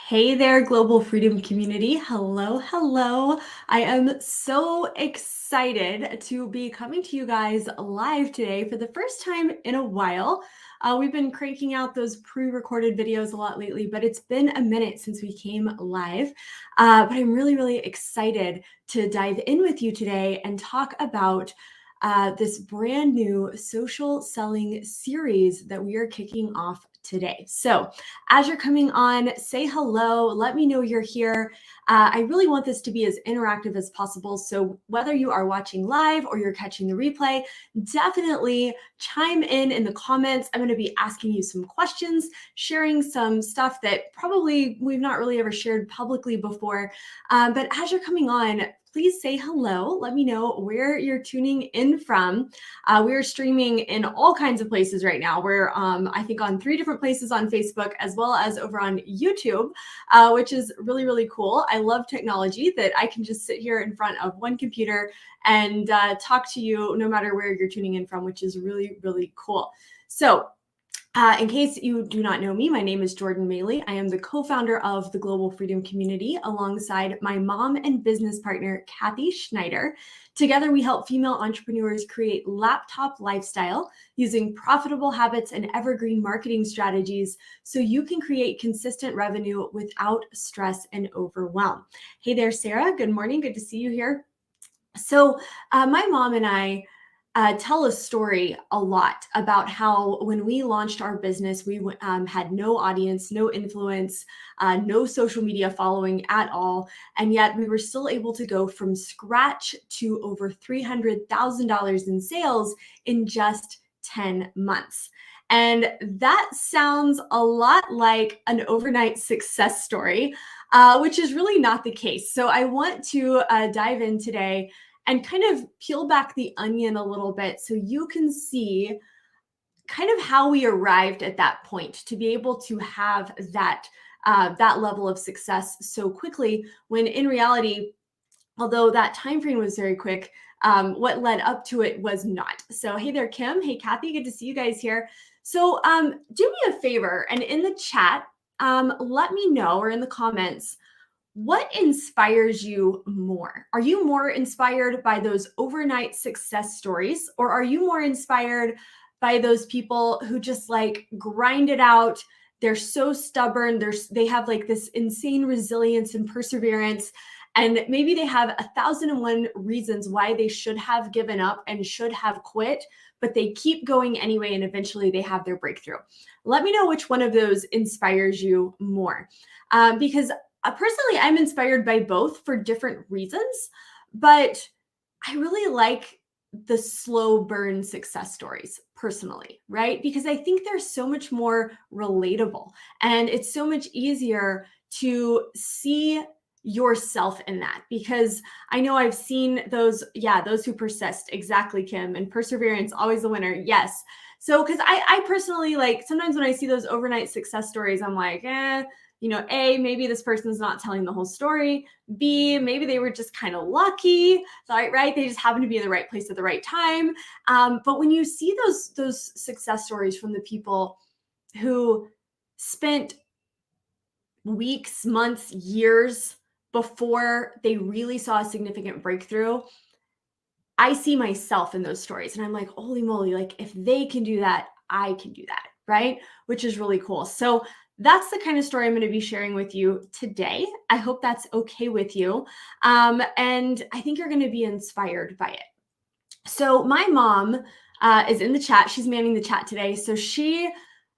Hey there, global freedom community. Hello, hello. I am so excited to be coming to you guys live today for the first time in a while. We've been cranking out those pre-recorded videos a lot lately, but it's been a minute since we came live. But I'm really excited to dive in with you today and talk about this brand new social selling series that we are kicking off today. So as you're coming on, say hello, let me know you're here. I really want this to be as interactive as possible. So whether you are watching live or you're catching the replay, definitely chime in the comments. I'm going to be asking you some questions, sharing some stuff that probably we've not really ever shared publicly before. But as you're coming on, please say hello. Let me know where you're tuning in from. We're streaming in all kinds of places right now. We're, I think, on 3 different places on Facebook, as well as over on YouTube, which is really cool. I love technology that I can just sit here in front of one computer and talk to you no matter where you're tuning in from, which is really cool. So in case you do not know me, my name is Jordan Maylea. I am the co-founder of the Global Freedom Community alongside my mom and business partner, Kathy Schneider. Together, we help female entrepreneurs create laptop lifestyle using profitable habits and evergreen marketing strategies so you can create consistent revenue without stress and overwhelm. Hey there, Sarah. Good morning. Good to see you here. So my mom and I tell a story a lot about how when we launched our business, we had no audience, no influence, no social media following at all. And yet we were still able to go from scratch to over $300,000 in sales in just 10 months. And that sounds a lot like an overnight success story, which is really not the case. So I want to dive in today and kind of peel back the onion a little bit so you can see kind of how we arrived at that point to be able to have that level of success so quickly, when in reality, although that time frame was very quick, what led up to it was not. So hey there, Kim. Hey, Kathy. Good to see you guys here. So do me a favor, and in the chat, let me know, or in the comments, what inspires you more? Are you more inspired by those overnight success stories, or are you more inspired by those people who just like grind it out? They're so stubborn. They have like this insane resilience and perseverance. And maybe they have 1,001 reasons why they should have given up and should have quit, but they keep going anyway, and eventually they have their breakthrough. Let me know which one of those inspires you more. Because personally, I'm inspired by both for different reasons, but I really like the slow burn success stories personally, right? Because I think they're so much more relatable, and it's so much easier to see yourself in that, because I know I've seen those who persist. Exactly, Kim. And perseverance, always the winner. Yes. So because I personally, like, sometimes when I see those overnight success stories, I'm like, A, maybe this person's not telling the whole story. B, maybe they were just kind of lucky, right? They just happened to be in the right place at the right time. But when you see those success stories from the people who spent weeks, months, years before they really saw a significant breakthrough, I see myself in those stories, and I'm like, holy moly, like if they can do that, I can do that, right? Which is really cool. So that's the kind of story I'm going to be sharing with you today. I hope that's okay with you. And I think you're going to be inspired by it. So my mom is in the chat. She's manning the chat today. So she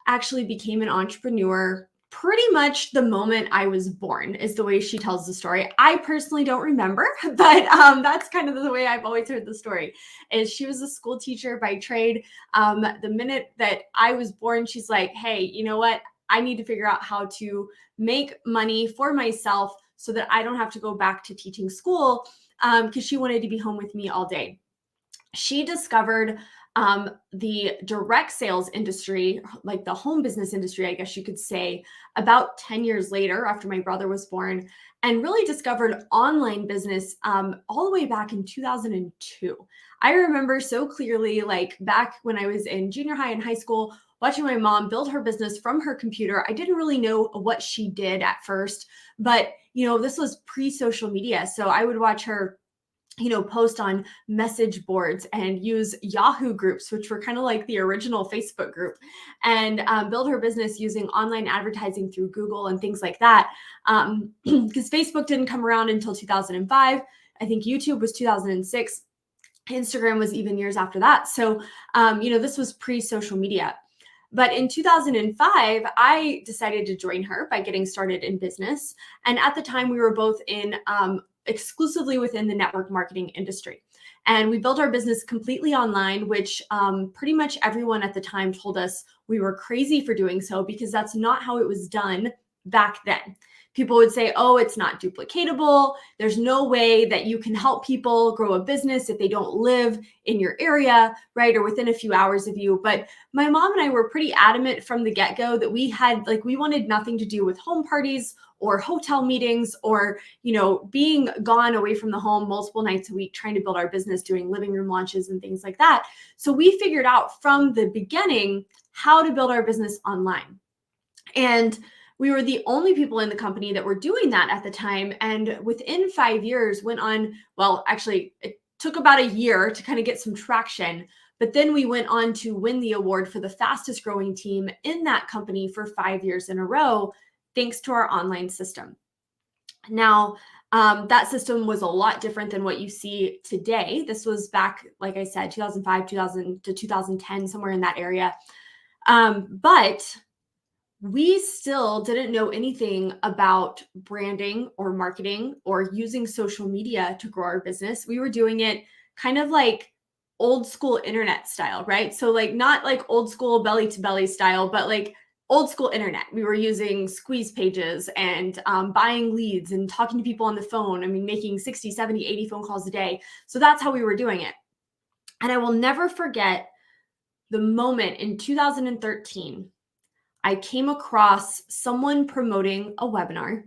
actually became an entrepreneur pretty much the moment I was born, is the way she tells the story. I personally don't remember, but that's kind of the way I've always heard the story. Is she was a school teacher by trade. The minute that I was born, she's like, hey, you know what? I need to figure out how to make money for myself so that I don't have to go back to teaching school, because she wanted to be home with me all day. She discovered the direct sales industry, like the home business industry, I guess you could say, about 10 years later after my brother was born, and really discovered online business all the way back in 2002. I remember so clearly, like back when I was in junior high and high school, watching my mom build her business from her computer. I didn't really know what she did at first, but this was pre-social media. So I would watch her post on message boards and use Yahoo groups, which were kind of like the original Facebook group, and build her business using online advertising through Google and things like that. Because Facebook didn't come around until 2005. I think YouTube was 2006. Instagram was even years after that. So, this was pre-social media. But in 2005, I decided to join her by getting started in business. And at the time, we were both in exclusively within the network marketing industry. And we built our business completely online, which pretty much everyone at the time told us we were crazy for doing so, because that's not how it was done back then. People would say, oh, it's not duplicatable. There's no way that you can help people grow a business if they don't live in your area, right? Or within a few hours of you. But my mom and I were pretty adamant from the get-go that we wanted nothing to do with home parties or hotel meetings or, being gone away from the home multiple nights a week, trying to build our business, doing living room launches and things like that. So we figured out from the beginning how to build our business online. And we were the only people in the company that were doing that at the time. And within 5 years went on, well, actually, it took about a year to kind of get some traction. But then we went on to win the award for the fastest growing team in that company for 5 years in a row, thanks to our online system. Now, that system was a lot different than what you see today. This was back, like I said, 2005, 2000 to 2010, somewhere in that area. But we still didn't know anything about branding or marketing or using social media to grow our business. We were doing it kind of like old school internet style, right? So like not like old school belly to belly style, but like old school internet. We were using squeeze pages and buying leads and talking to people on the phone. I mean, making 60, 70, 80 phone calls a day. So that's how we were doing it. And I will never forget the moment in 2013. I came across someone promoting a webinar,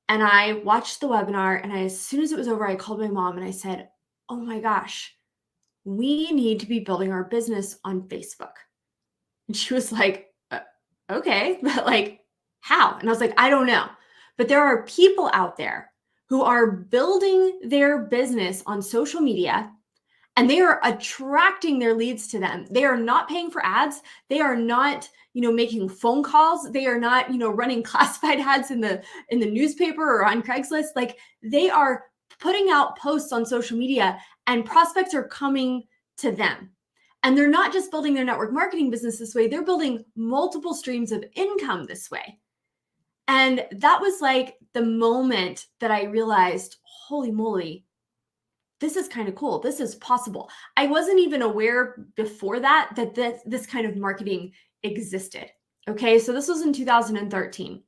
and I watched the webinar, and as soon as it was over, I called my mom and I said, oh my gosh, we need to be building our business on Facebook. And she was like, okay, but like how? And I was like, I don't know. But there are people out there who are building their business on social media, and they are attracting their leads to them. They are not paying for ads. They are not, making phone calls. They are not, running classified ads in the newspaper or on Craigslist. Like, they are putting out posts on social media, and prospects are coming to them. And they're not just building their network marketing business this way, they're building multiple streams of income this way. And that was like the moment that I realized, holy moly, this is kind of cool. This is possible. I wasn't even aware before that this kind of marketing existed. Okay, so this was in 2013.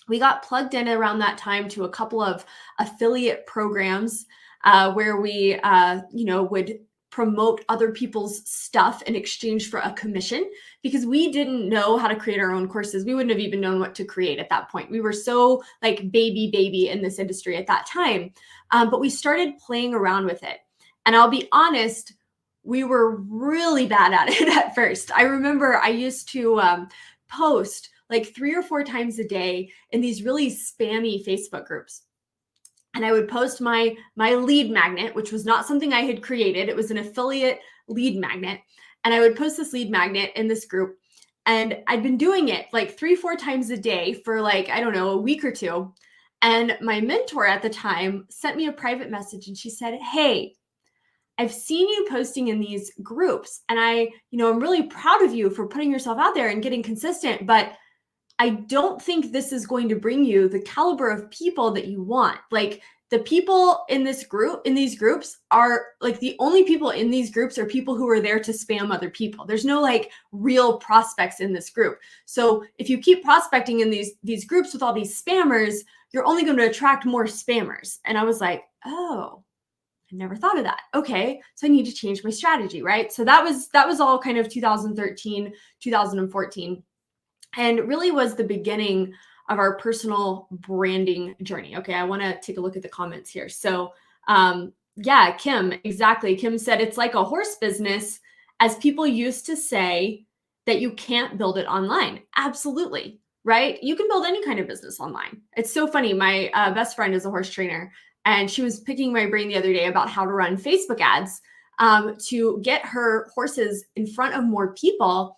We got plugged in around that time to a couple of affiliate programs where we, would promote other people's stuff in exchange for a commission, because we didn't know how to create our own courses. We wouldn't have even known what to create at that point. We were so like baby in this industry at that time. But we started playing around with it. And I'll be honest, we were really bad at it at first. I remember I used to post like 3 or 4 times a day in these really spammy Facebook groups. And I would post my lead magnet, which was not something I had created. It was an affiliate lead magnet. And I would post this lead magnet in this group. And I'd been doing it like 3, 4 times a day for like, I don't know, a week or two. And my mentor at the time sent me a private message, and she said, hey, I've seen you posting in these groups, and I'm really proud of you for putting yourself out there and getting consistent, but I don't think this is going to bring you the caliber of people that you want. Like, the people in these groups are like, the only people in these groups are people who are there to spam other people. There's no like real prospects in this group. So if you keep prospecting in these groups with all these spammers, you're only going to attract more spammers. And I was like, oh, I never thought of that. Okay, so I need to change my strategy, right? So that was all kind of 2013, 2014. And really was the beginning of our personal branding journey. Okay, I want to take a look at the comments here. So yeah, Kim, exactly. Kim said it's like a horse business, as people used to say, that you can't build it online. Absolutely, right? You can build any kind of business online. It's so funny. My best friend is a horse trainer, and she was picking my brain the other day about how to run Facebook ads to get her horses in front of more people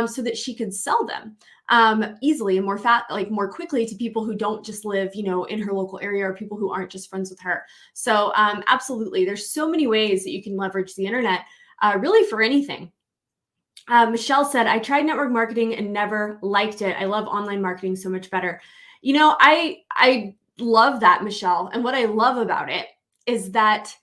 so that she could sell them easily and more quickly to people who don't just live, in her local area or people who aren't just friends with her. So absolutely, there's so many ways that you can leverage the internet really for anything. Michelle said, I tried network marketing and never liked it. I love online marketing so much better. I love that, Michelle. And what I love about it is that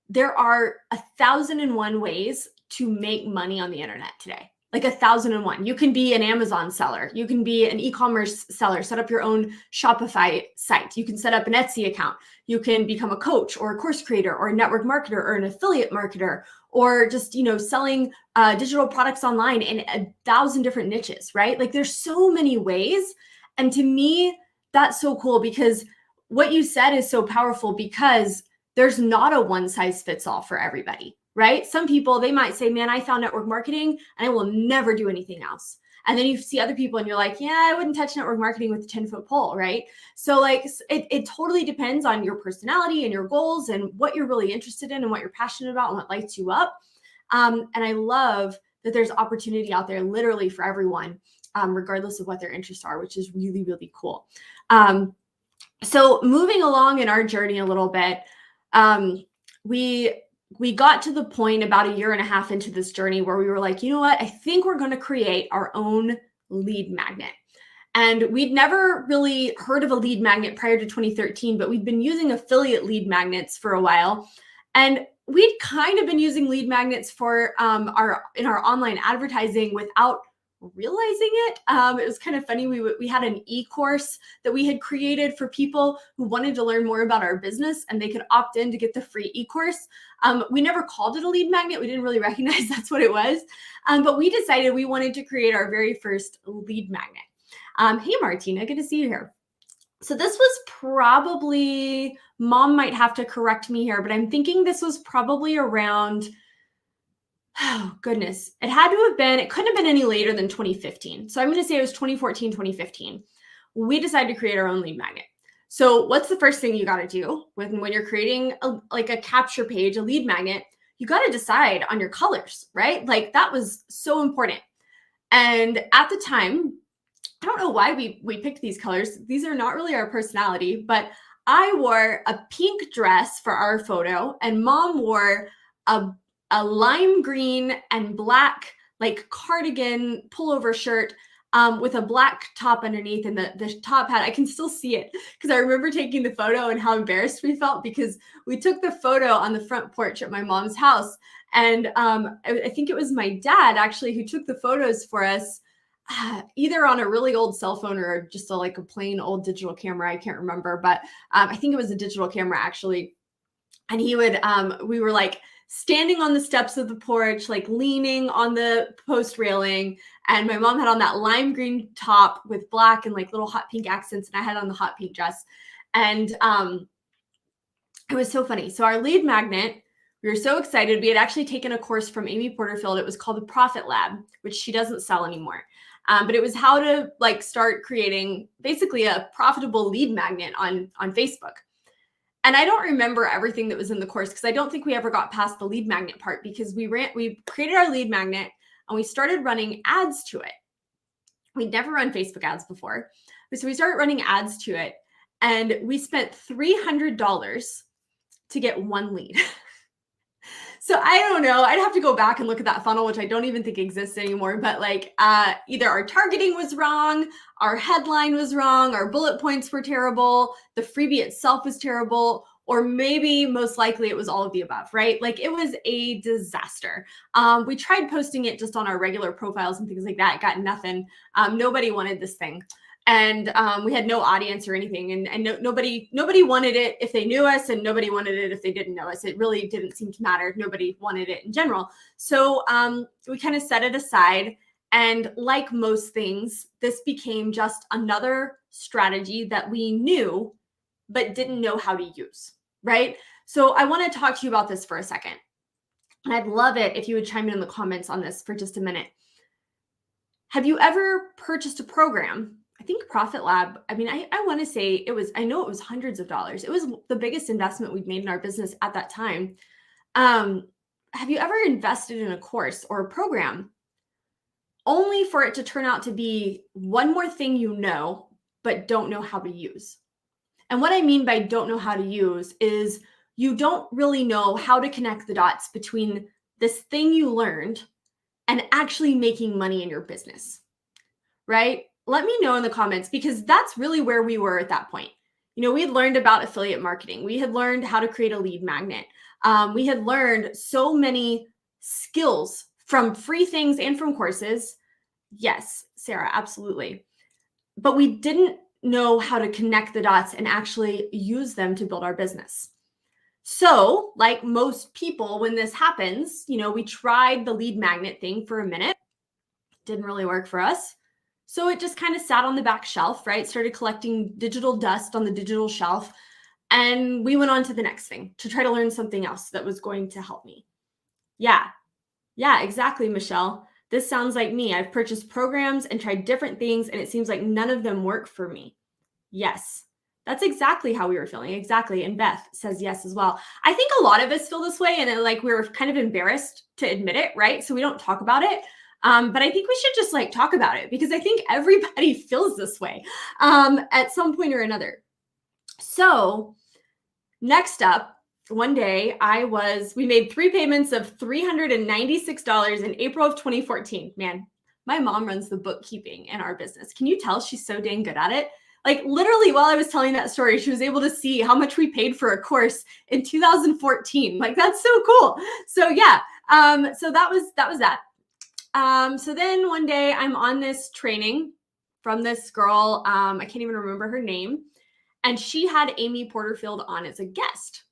there are 1,001 ways to make money on the internet today. Like 1,001. You can be an Amazon seller. You can be an e-commerce seller, set up your own Shopify site. You can set up an Etsy account. You can become a coach or a course creator or a network marketer or an affiliate marketer, or just, selling digital products online in 1,000 different niches, right? Like there's so many ways. And to me, that's so cool because what you said is so powerful because there's not a one size fits all for everybody, right? Some people, they might say, man, I found network marketing and I will never do anything else. And then you see other people and you're like, yeah, I wouldn't touch network marketing with a 10-foot pole, right? So like it totally depends on your personality and your goals and what you're really interested in and what you're passionate about and what lights you up. And I love that there's opportunity out there literally for everyone, regardless of what their interests are, which is really, really cool. So moving along in our journey a little bit, we got to the point about a year and a half into this journey where we were like, you know what? I think we're going to create our own lead magnet. And we'd never really heard of a lead magnet prior to 2013, but we'd been using affiliate lead magnets for a while. And we'd kind of been using lead magnets for our online advertising without realizing it. It was kind of funny. We had an e-course that we had created for people who wanted to learn more about our business, and they could opt in to get the free e-course. We never called it a lead magnet. We didn't really recognize that's what it was. But we decided we wanted to create our very first lead magnet. Hey, Martina, good to see you here. So this was probably, Mom might have to correct me here, but I'm thinking this was probably around, oh goodness, it couldn't have been any later than 2015. So I'm going to say it was 2014, 2015. We decided to create our own lead magnet. So what's the first thing you got to do when you're creating a capture page, a lead magnet? You got to decide on your colors, right? Like that was so important. And at the time, I don't know why we picked these colors. These are not really our personality, but I wore a pink dress for our photo and Mom wore a lime green and black like cardigan pullover shirt with a black top underneath, and the top hat, I can still see it because I remember taking the photo and how embarrassed we felt because we took the photo on the front porch at my mom's house. And I think it was my dad actually who took the photos for us, either on a really old cell phone or just a plain old digital camera. I can't remember, but I think it was a digital camera actually. And he would, we were like standing on the steps of the porch, like leaning on the post railing. And my mom had on that lime green top with black and like little hot pink accents. And I had on the hot pink dress. And it was so funny. So our lead magnet, we were so excited. We had actually taken a course from Amy Porterfield. It was called the Profit Lab, which she doesn't sell anymore. But it was how to start creating basically a profitable lead magnet on Facebook. And I don't remember everything that was in the course because I don't think we ever got past the lead magnet part because we created our lead magnet and we started running ads to it. We'd never run Facebook ads before. So we started running ads to it and we spent $300 to get one lead. So I don't know. I'd have to go back and look at that funnel, which I don't even think exists anymore. But either our targeting was wrong, our headline was wrong, our bullet points were terrible, the freebie itself was terrible, or maybe most likely it was all of the above, right? It was a disaster. We tried posting it just on our regular profiles and things like that. Got nothing. Nobody wanted this thing. And we had no audience or anything, and nobody wanted it if they knew us, and nobody wanted it if they didn't know us. It really didn't seem to matter. Nobody wanted it in general. So we kind of set it aside. And like most things, this became just another strategy that we knew, but didn't know how to use, right? So I want to talk to you about this for a second. And I'd love it if you would chime in the comments on this for just a minute. Have you ever purchased a program? I think Profit Lab, I mean, I want to say it was, I know it was hundreds of dollars. It was the biggest investment we've made in our business at that time. Um, have you ever invested in a course or a program only for it to turn out to be one more thing you know, but don't know how to use? And what I mean by don't know how to use is you don't really know how to connect the dots between this thing you learned and actually making money in your business, right? Let me know in the comments, because that's really where we were at that point. You know, we had learned about affiliate marketing. We had learned how to create a lead magnet. We had learned so many skills from free things and from courses. Yes, Sarah, absolutely. But we didn't know how to connect the dots and actually use them to build our business. So, like most people, when this happens, you know, we tried the lead magnet thing for a minute, didn't really work for us. So it just kind of sat on the back shelf, right? Started collecting digital dust on the digital shelf. And we went on to the next thing to try to learn something else that was going to help me. Yeah, exactly, Michelle. This sounds like me. I've purchased programs and tried different things, and it seems like none of them work for me. Yes, that's exactly how we were feeling. Exactly. And Beth says yes as well. I think a lot of us feel this way, and like we were kind of embarrassed to admit it, right? So we don't talk about it. But I think we should just like talk about it, because I think everybody feels this way at some point or another. So next up, one day we made 3 payments of $396 in April of 2014. Man, my mom runs the bookkeeping in our business. Can you tell she's so dang good at it? Like literally while I was telling that story, she was able to see how much we paid for a course in 2014. Like that's so cool. So yeah, so that was that. So then one day I'm on this training from this girl. I can't even remember her name. And she had Amy Porterfield on as a guest.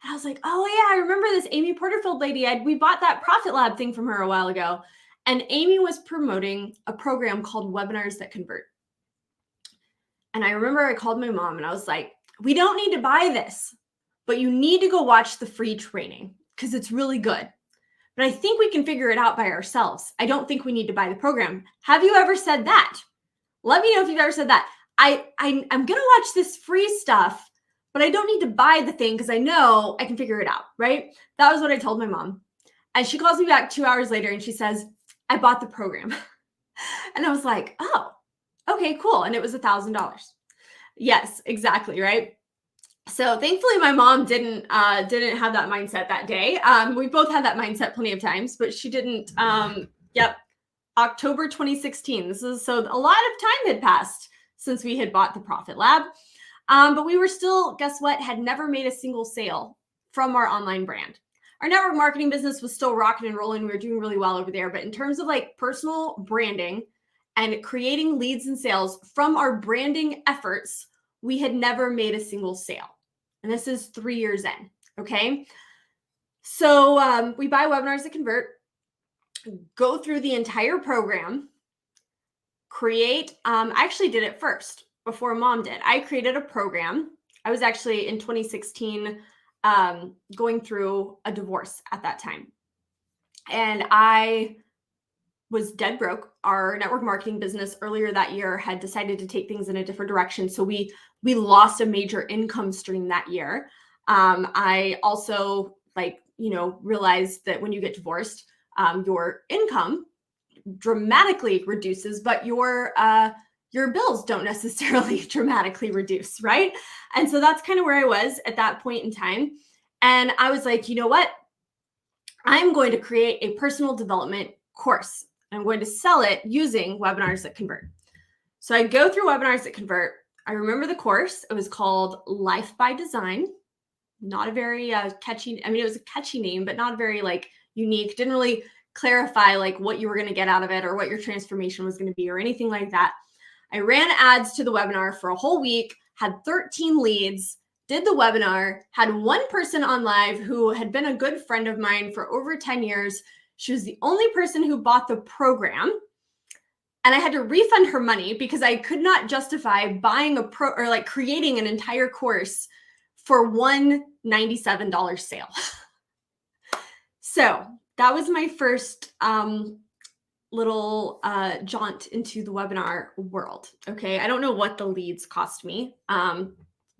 And I was like, oh yeah, I remember this Amy Porterfield lady. We bought that Profit Lab thing from her a while ago. And Amy was promoting a program called Webinars That Convert. And I remember I called my mom and I was like, we don't need to buy this, but you need to go watch the free training because it's really good. But I think we can figure it out by ourselves. I don't think we need to buy the program. Have you ever said that? Let me know if you've ever said that. I'm going to watch this free stuff, but I don't need to buy the thing because I know I can figure it out, right? That was what I told my mom. And she calls me back 2 hours later and she says, I bought the program. And I was like, oh, okay, cool. And it was $1,000. Yes, exactly, right? So thankfully my mom didn't have that mindset that day. We both had that mindset plenty of times, but she didn't. Yep. October 2016. This is so a lot of time had passed since we had bought the Profit Lab. But we were still, guess what, had never made a single sale from our online brand. Our network marketing business was still rocking and rolling. We were doing really well over there. But in terms of like personal branding and creating leads and sales from our branding efforts, we had never made a single sale. And this is 3 years in. Okay. So we buy Webinars That Convert, go through the entire program, create, I actually did it first before mom did. I created a program. I was actually in 2016 going through a divorce at that time. And I was dead broke. Our network marketing business earlier that year had decided to take things in a different direction. So we lost a major income stream that year. I also realized that when you get divorced, your income dramatically reduces, but your bills don't necessarily dramatically reduce, right? And so that's kind of where I was at that point in time. And I was like, you know what? I'm going to create a personal development course. I'm going to sell it using Webinars That Convert. So I go through Webinars That Convert. I remember the course. It was called Life by Design. Not a very catchy, I mean, it was a catchy name, but not very like unique. Didn't really clarify like what you were going to get out of it or what your transformation was going to be or anything like that. I ran ads to the webinar for a whole week, had 13 leads, did the webinar, had one person on live who had been a good friend of mine for over 10 years. She was the only person who bought the program. And I had to refund her money because I could not justify buying creating an entire course for one $97 sale. So that was my first little jaunt into the webinar world. Okay. I don't know what the leads cost me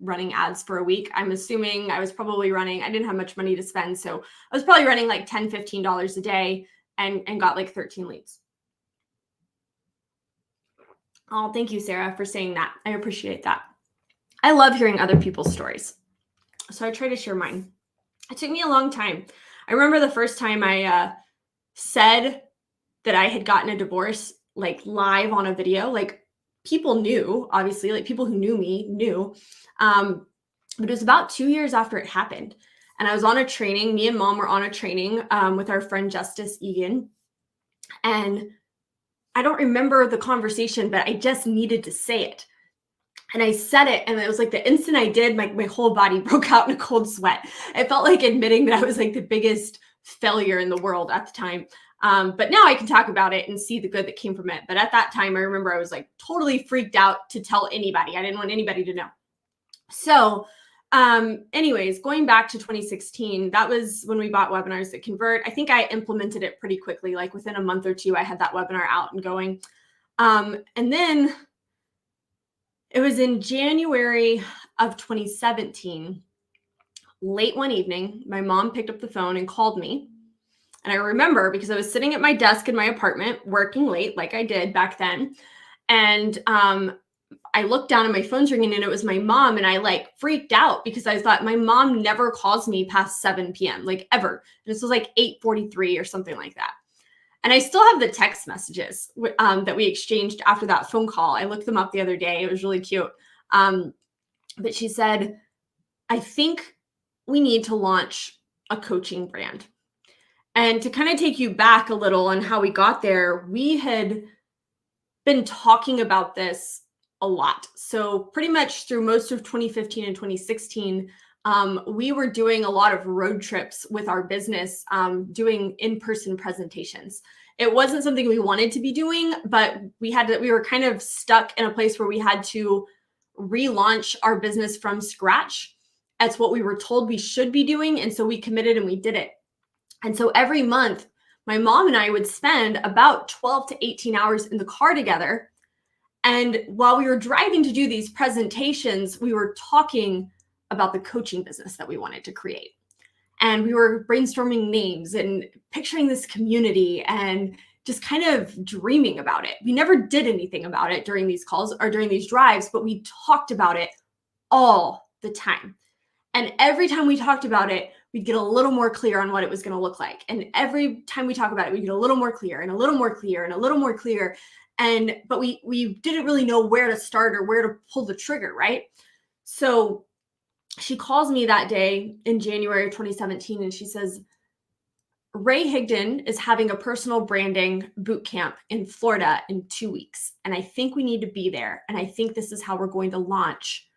running ads for a week. I'm assuming I was probably running, I didn't have much money to spend. So I was probably running like $10, $15 a day and got like 13 leads. Oh, thank you, Sarah, for saying that. I appreciate that. I love hearing other people's stories. So I try to share mine. It took me a long time. I remember the first time I said that I had gotten a divorce, like live on a video, like people knew, obviously, like people who knew me knew. But it was about 2 years after it happened. And I was on a training, me and mom were on a training with our friend Justice Egan. And I don't remember the conversation, but I just needed to say it. And I said it, and it was like the instant I did, my whole body broke out in a cold sweat. It felt like admitting that I was like the biggest failure in the world at the time. But now I can talk about it and see the good that came from it. But at that time, I remember I was like totally freaked out to tell anybody. I didn't want anybody to know. So anyways, going back to 2016, that was when we bought Webinars That Convert. I think I implemented it pretty quickly. Like within a month or two, I had that webinar out and going. And then it was in January of 2017, late one evening, my mom picked up the phone and called me. And I remember because I was sitting at my desk in my apartment working late like I did back then. And I looked down and my phone's ringing and it was my mom. And I like freaked out because I thought my mom never calls me past 7 p.m. like ever. This was like 8:43 or something like that. And I still have the text messages that we exchanged after that phone call. I looked them up the other day. It was really cute. But she said, I think we need to launch a coaching brand. And to kind of take you back a little on how we got there, we had been talking about this a lot. So pretty much through most of 2015 and 2016, we were doing a lot of road trips with our business, doing in-person presentations. It wasn't something we wanted to be doing, but we were kind of stuck in a place where we had to relaunch our business from scratch. That's what we were told we should be doing. And so we committed and we did it. And so every month, my mom and I would spend about 12 to 18 hours in the car together. And while we were driving to do these presentations, we were talking about the coaching business that we wanted to create. And we were brainstorming names and picturing this community and just kind of dreaming about it. We never did anything about it during these calls or during these drives, but we talked about it all the time. And every time we talked about it, we'd get a little more clear on what it was going to look like. And every time we talk about it, we get a little more clear and a little more clear and a little more clear. But we didn't really know where to start or where to pull the trigger, right? So she calls me that day in January of 2017 and she says, Ray Higdon is having a personal branding boot camp in Florida in 2 weeks. And I think we need to be there. And I think this is how we're going to launch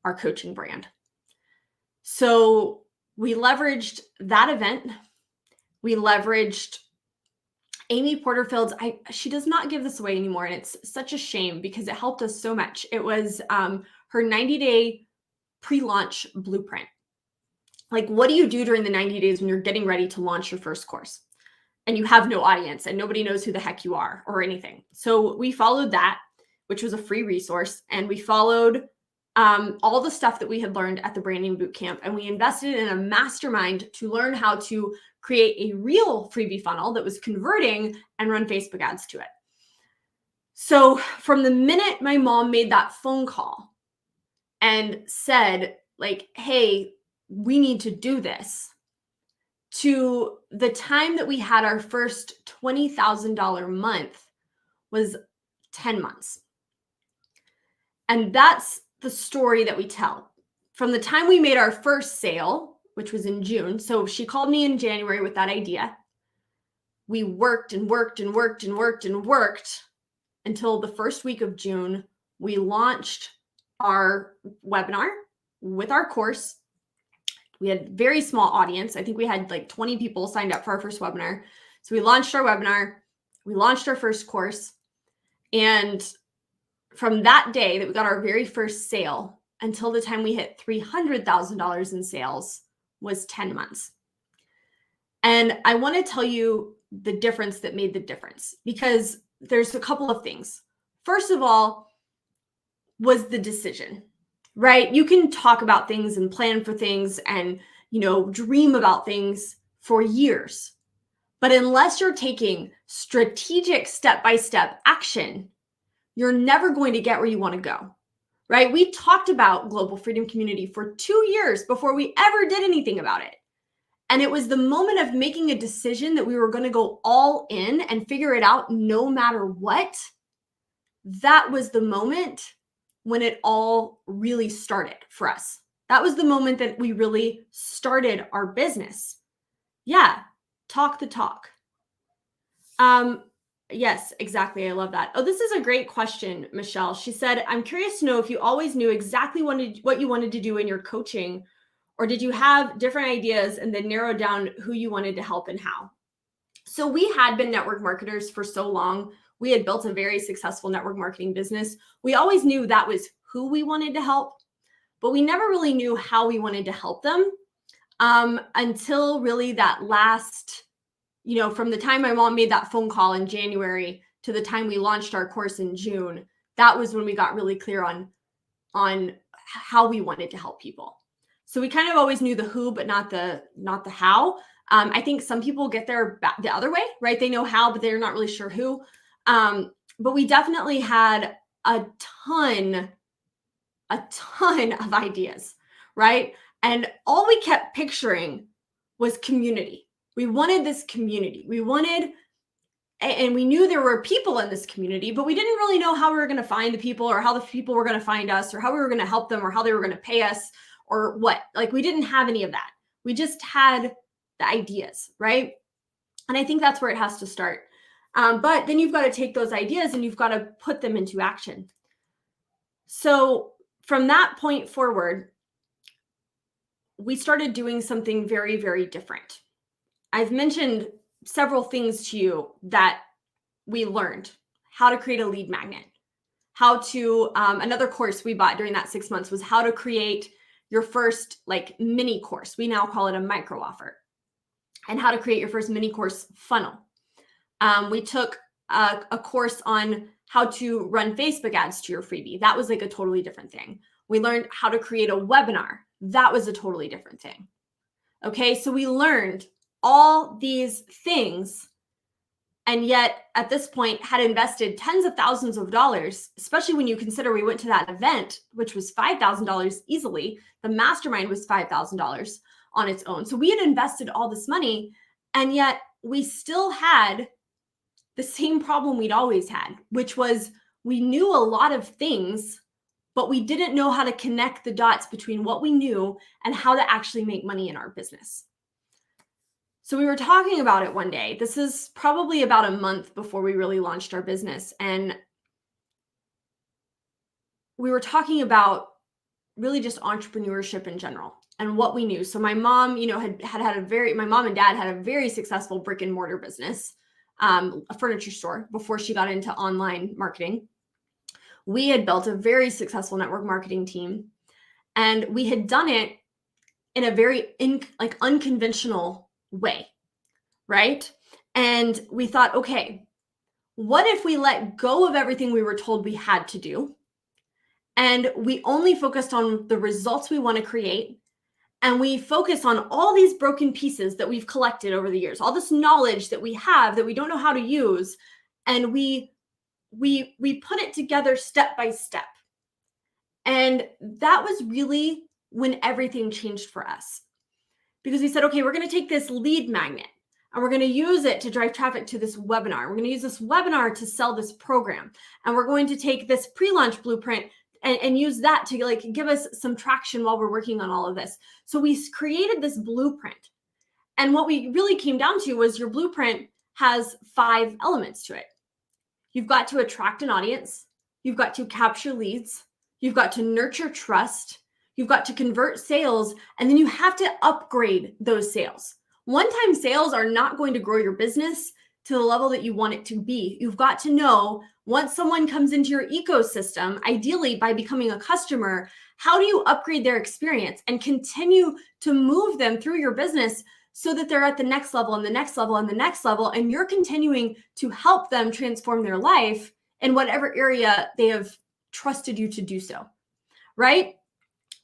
our coaching brand. So we leveraged that event. We leveraged Amy Porterfield's, she does not give this away anymore. And it's such a shame because it helped us so much. It was her 90-day pre-launch blueprint. Like, what do you do during the 90 days when you're getting ready to launch your first course and you have no audience and nobody knows who the heck you are or anything? So we followed that, which was a free resource. And we followed all the stuff that we had learned at the branding bootcamp. And we invested in a mastermind to learn how to create a real freebie funnel that was converting and run Facebook ads to it. So from the minute my mom made that phone call and said, like, hey, we need to do this, to the time that we had our first $20,000 month was 10 months. And that's the story that we tell. From the time we made our first sale, which was in June. So she called me in January with that idea. We worked and worked and worked and worked and worked until the first week of June. We launched our webinar with our course. We had a very small audience. I think we had like 20 people signed up for our first webinar. So we launched our webinar. We launched our first course. And from that day that we got our very first sale until the time we hit $300,000 in sales was 10 months. And I want to tell you the difference that made the difference, because there's a couple of things. First of all, was the decision, right? You can talk about things and plan for things and, dream about things for years. But unless you're taking strategic step-by-step action, you're never going to get where you want to go, right? We talked about Global Freedom Community for 2 years before we ever did anything about it. And it was the moment of making a decision that we were going to go all in and figure it out no matter what. That was the moment when it all really started for us. That was the moment that we really started our business. Yeah, talk the talk. Yes, exactly. I love that. Oh, this is a great question, Michelle. She said, I'm curious to know if you always knew exactly what you wanted to do in your coaching, or did you have different ideas and then narrow down who you wanted to help and how? So we had been network marketers for so long. We had built a very successful network marketing business. We always knew that was who we wanted to help, but we never really knew how we wanted to help them until really that last, from the time my mom made that phone call in January to the time we launched our course in June. That was when we got really clear on how we wanted to help people. So we kind of always knew the who, but not the how. I think some people get there the other way, right? They know how, but they're not really sure who. But we definitely had a ton of ideas, right? And all we kept picturing was community. We wanted this community. And we knew there were people in this community, but we didn't really know how we were going to find the people, or how the people were going to find us, or how we were going to help them, or how they were going to pay us, or what. Like, we didn't have any of that. We just had the ideas, right? And I think that's where it has to start. But then you've got to take those ideas and you've got to put them into action. So from that point forward, we started doing something very, very different. I've mentioned several things to you that we learned: how to create a lead magnet, how to, another course we bought during that 6 months was how to create your first mini course. We now call it a micro offer, and how to create your first mini course funnel. We took a course on how to run Facebook ads to your freebie. That was a totally different thing. We learned how to create a webinar. That was a totally different thing. Okay, so we learned all these things, and yet at this point had invested tens of thousands of dollars, especially when you consider we went to that event, which was $5,000 easily. The mastermind was $5,000 on its own. So we had invested all this money, and yet we still had the same problem we'd always had, which was we knew a lot of things, but we didn't know how to connect the dots between what we knew and how to actually make money in our business. So we were talking about it one day. This is probably about a month before we really launched our business. And we were talking about really just entrepreneurship in general and what we knew. So my mom, my mom and dad had a very successful brick and mortar business, a furniture store, before she got into online marketing. We had built a very successful network marketing team, and we had done it in a very unconventional way, right? And we thought, okay, what if we let go of everything we were told we had to do, and we only focused on the results we want to create, and we focus on all these broken pieces that we've collected over the years, all this knowledge that we have that we don't know how to use, and we put it together step by step. And that was really when everything changed for us, because we said, okay, we're going to take this lead magnet and we're going to use it to drive traffic to this webinar. We're going to use this webinar to sell this program. And we're going to take this pre-launch blueprint and use that to give us some traction while we're working on all of this. So we created this blueprint. And what we really came down to was your blueprint has 5 elements to it. You've got to attract an audience. You've got to capture leads. You've got to nurture trust. You've got to convert sales. And then you have to upgrade those sales. One-time sales are not going to grow your business to the level that you want it to be. You've got to know, once someone comes into your ecosystem, ideally by becoming a customer, how do you upgrade their experience and continue to move them through your business so that they're at the next level and the next level and the next level. And you're continuing to help them transform their life in whatever area they have trusted you to do so, right?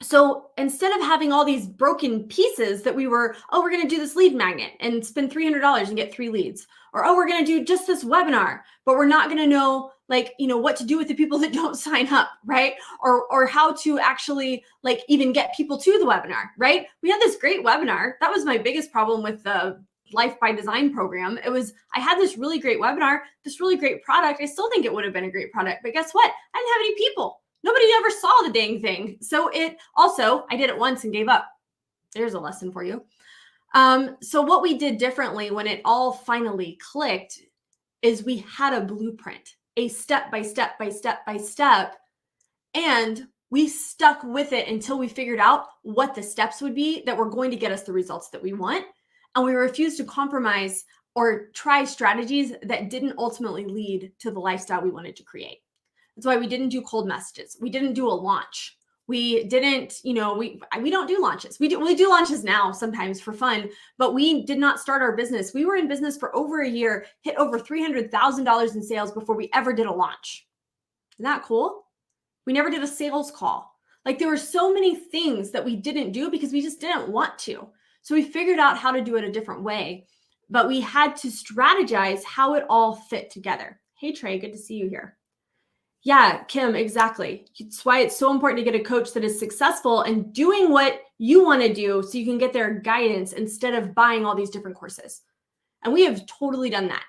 So instead of having all these broken pieces that we're going to do this lead magnet and spend $300 and get 3 leads, or, we're going to do just this webinar, but we're not going to know what to do with the people that don't sign up, right? Or how to actually even get people to the webinar, right? We had this great webinar. That was my biggest problem with the Life by Design program. I had this really great webinar, this really great product. I still think it would have been a great product, but guess what? I didn't have any people. Nobody ever saw the dang thing. So I did it once and gave up. There's a lesson for you. So what we did differently when it all finally clicked is we had a blueprint, a step by step by step by step, and we stuck with it until we figured out what the steps would be that were going to get us the results that we want. And we refused to compromise or try strategies that didn't ultimately lead to the lifestyle we wanted to create. That's why we didn't do cold messages. We didn't do a launch. We didn't, we don't do launches. We do launches now sometimes for fun, but we did not start our business. We were in business for over a year, hit over $300,000 in sales before we ever did a launch. Isn't that cool? We never did a sales call. There were so many things that we didn't do because we just didn't want to. So we figured out how to do it a different way, but we had to strategize how it all fit together. Hey, Trey, good to see you here. Yeah, Kim, exactly. It's why it's so important to get a coach that is successful and doing what you want to do so you can get their guidance instead of buying all these different courses. And we have totally done that.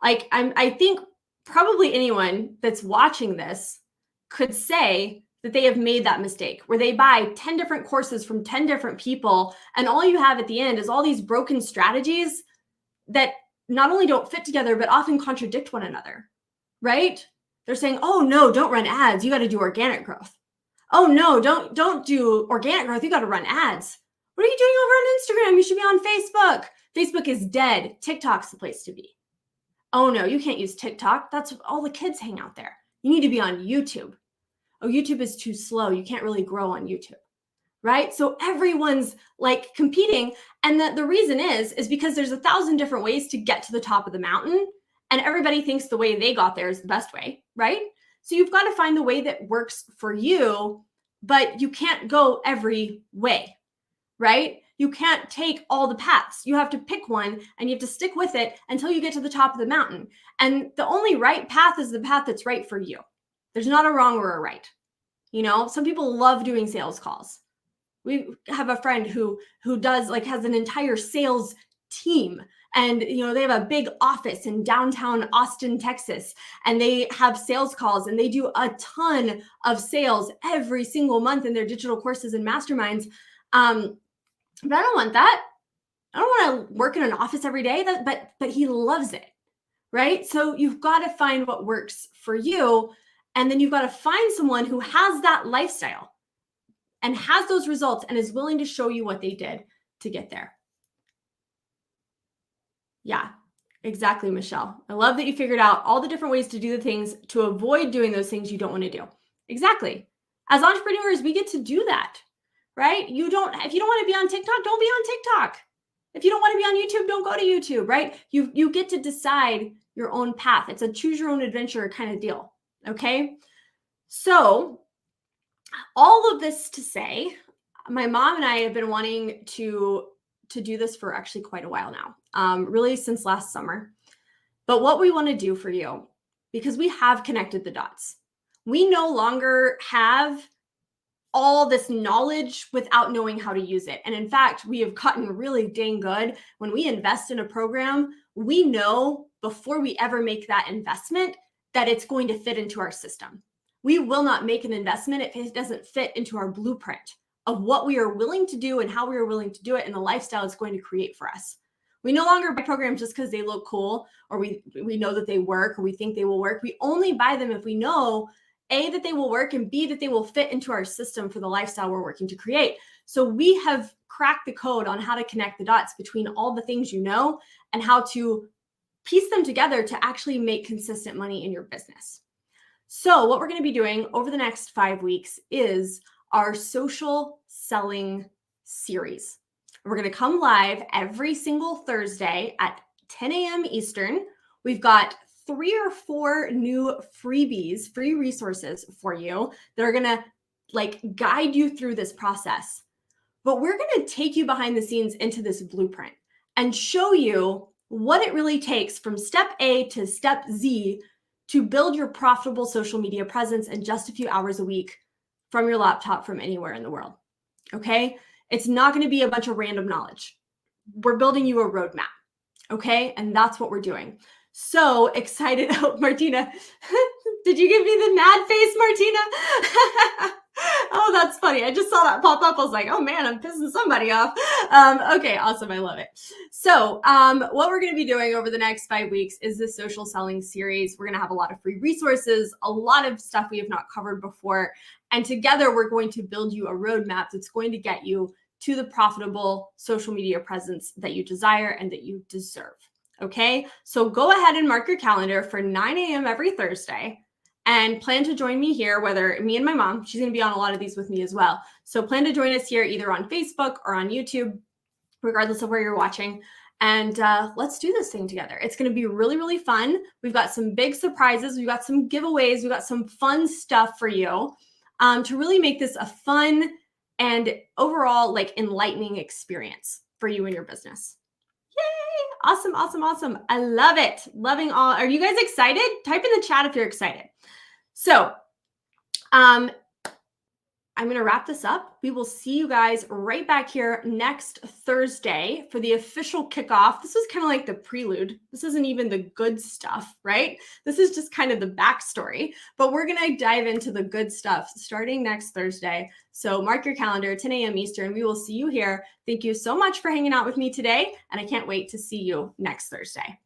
I think probably anyone that's watching this could say that they have made that mistake where they buy 10 different courses from 10 different people. And all you have at the end is all these broken strategies that not only don't fit together, but often contradict one another, right? They're saying, oh no, don't run ads. You got to do organic growth. Oh no, don't do organic growth. You got to run ads. What are you doing over on Instagram? You should be on Facebook. Facebook is dead. TikTok's the place to be. Oh no, you can't use TikTok. That's all the kids hang out there. You need to be on YouTube. Oh, YouTube is too slow. You can't really grow on YouTube, right? So everyone's competing. And the reason is because there's 1,000 different ways to get to the top of the mountain. And everybody thinks the way they got there is the best way, right? So you've got to find the way that works for you, but you can't go every way, right? You can't take all the paths. You have to pick one and you have to stick with it until you get to the top of the mountain. And the only right path is the path that's right for you. There's not a wrong or a right. Some people love doing sales calls. We have a friend who does has an entire sales team. And, they have a big office in downtown Austin, Texas, and they have sales calls and they do a ton of sales every single month in their digital courses and masterminds. But I don't want that. I don't want to work in an office every day, but he loves it, right? So you've got to find what works for you. And then you've got to find someone who has that lifestyle and has those results and is willing to show you what they did to get there. Yeah, exactly, Michelle. I love that you figured out all the different ways to do the things to avoid doing those things you don't want to do. Exactly. As entrepreneurs, we get to do that, right? If you don't want to be on TikTok, don't be on TikTok. If you don't want to be on YouTube, don't go to YouTube, right? You get to decide your own path. It's a choose your own adventure kind of deal. Okay. So all of this to say, my mom and I have been wanting to do this for actually quite a while now, really since last summer. But what we want to do for you, because we have connected the dots, we no longer have all this knowledge without knowing how to use it. And in fact, we have gotten really dang good. When we invest in a program, we know before we ever make that investment that it's going to fit into our system. We will not make an investment if it doesn't fit into our blueprint of what we are willing to do and how we are willing to do it and the lifestyle it's going to create for us. We no longer buy programs just because they look cool or we know that they work or we think they will work. We only buy them if we know A, that they will work, and B, that they will fit into our system for the lifestyle we're working to create. So we have cracked the code on how to connect the dots between all the things and how to piece them together to actually make consistent money in your business. So what we're going to be doing over the next 5 weeks is our social selling series. We're going to come live every single Thursday at 10 a.m. Eastern. We've got 3 or 4 new freebies, free resources for you that are going to guide you through this process. But we're going to take you behind the scenes into this blueprint and show you what it really takes from step A to step Z to build your profitable social media presence in just a few hours a week from your laptop from anywhere in the world. Okay? It's not going to be a bunch of random knowledge. We're building you a roadmap. Okay? And that's what we're doing. So excited. Oh, Martina, did you give me the mad face, Martina? Oh, that's funny. I just saw that pop up. I was like, oh man, I'm pissing somebody off. Okay, awesome. I love it. So what we're going to be doing over the next 5 weeks is this social selling series. We're going to have a lot of free resources, a lot of stuff we have not covered before. And together we're going to build you a roadmap that's going to get you to the profitable social media presence that you desire and that you deserve. Okay, so go ahead and mark your calendar for 9 a.m. every Thursday and plan to join me here, whether me and my mom, she's going to be on a lot of these with me as well. So plan to join us here either on Facebook or on YouTube, regardless of where you're watching. And let's do this thing together. It's going to be really, really fun. We've got some big surprises. We've got some giveaways. We've got some fun stuff for you to really make this a fun and overall enlightening experience for you and your business. Yay! Awesome, awesome, awesome. I love it. Loving all. Are you guys excited? Type in the chat if you're excited. So I'm going to wrap this up. We will see you guys right back here next Thursday for the official kickoff. This was kind of like the prelude. This isn't even the good stuff, right? This is just kind of the backstory, but we're going to dive into the good stuff starting next Thursday. So mark your calendar, 10 a.m. Eastern. We will see you here. Thank you so much for hanging out with me today, and I can't wait to see you next Thursday.